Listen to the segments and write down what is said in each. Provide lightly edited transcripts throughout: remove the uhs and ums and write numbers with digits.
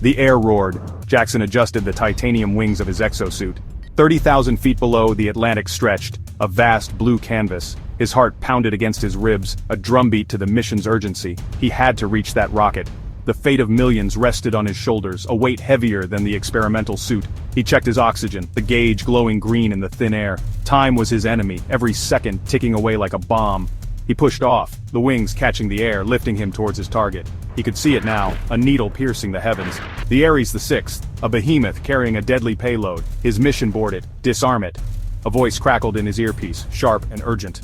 The air roared. Jackson adjusted the titanium wings of his exosuit. 30,000 feet below, the Atlantic stretched, a vast blue canvas. His heart pounded against his ribs, a drumbeat to the mission's urgency. He had to reach that rocket. The fate of millions rested on his shoulders, a weight heavier than the experimental suit. He checked his oxygen, the gauge glowing green in the thin air. Time was his enemy, every second ticking away like a bomb. He pushed off, the wings catching the air, lifting him towards his target. He could see it now, a needle piercing the heavens. The Ares VI, a behemoth carrying a deadly payload. His mission boarded, disarm it. A voice crackled in his earpiece, sharp and urgent.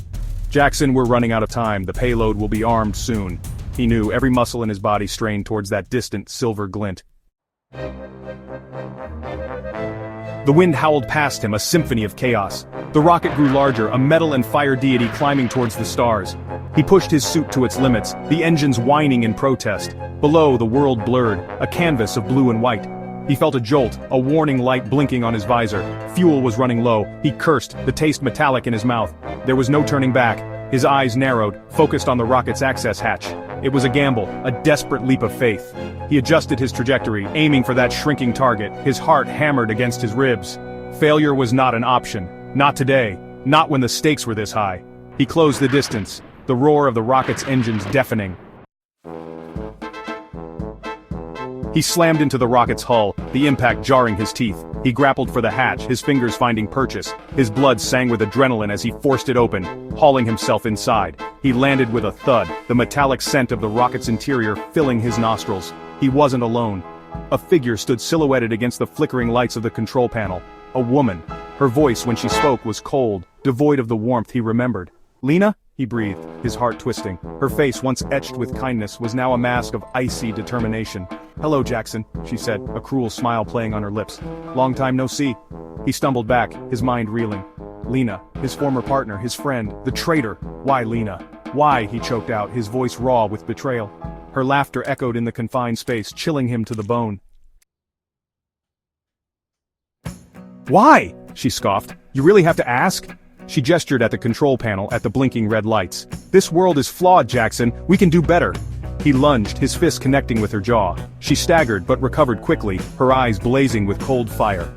Jackson, we're running out of time, the payload will be armed soon. He knew, every muscle in his body strained towards that distant silver glint. The wind howled past him, a symphony of chaos. The rocket grew larger, a metal and fire deity climbing towards the stars. He pushed his suit to its limits, the engines whining in protest. Below, the world blurred, a canvas of blue and white. He felt a jolt, a warning light blinking on his visor. Fuel was running low. He cursed, the taste metallic in his mouth. There was no turning back. His eyes narrowed, focused on the rocket's access hatch. It was a gamble, a desperate leap of faith. He adjusted his trajectory, aiming for that shrinking target, his heart hammered against his ribs. Failure was not an option. Not today. Not when the stakes were this high. He closed the distance, the roar of the rocket's engines deafening. He slammed into the rocket's hull, the impact jarring his teeth. He grappled for the hatch, his fingers finding purchase. His blood sang with adrenaline as he forced it open, hauling himself inside. He landed with a thud, the metallic scent of the rocket's interior filling his nostrils. He wasn't alone. A figure stood silhouetted against the flickering lights of the control panel. A woman. Her voice when she spoke was cold, devoid of the warmth he remembered. "Lena?" he breathed, his heart twisting. Her face, once etched with kindness, was now a mask of icy determination. "Hello, Jackson," she said, a cruel smile playing on her lips. "Long time no see." He stumbled back, his mind reeling. Lena, his former partner, his friend, the traitor. Why Lena? Why, he choked out, his voice raw with betrayal. Her laughter echoed in the confined space, chilling him to the bone. "Why?" she scoffed. "You really have to ask?" She gestured at the control panel, at the blinking red lights. "This world is flawed, Jackson. We can do better." He lunged, his fist connecting with her jaw. She staggered but recovered quickly, her eyes blazing with cold fire.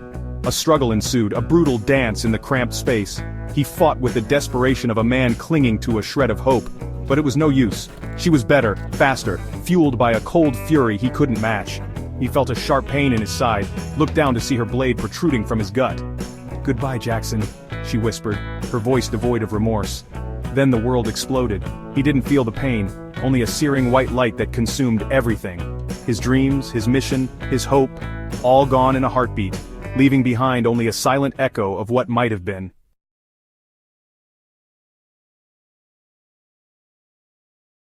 A struggle ensued, a brutal dance in the cramped space. He fought with the desperation of a man clinging to a shred of hope. But it was no use. She was better, faster, fueled by a cold fury he couldn't match. He felt a sharp pain in his side, looked down to see her blade protruding from his gut. "Goodbye, Jackson," she whispered, her voice devoid of remorse. Then the world exploded. He didn't feel the pain, only a searing white light that consumed everything. His dreams, his mission, his hope, all gone in a heartbeat, leaving behind only a silent echo of what might have been.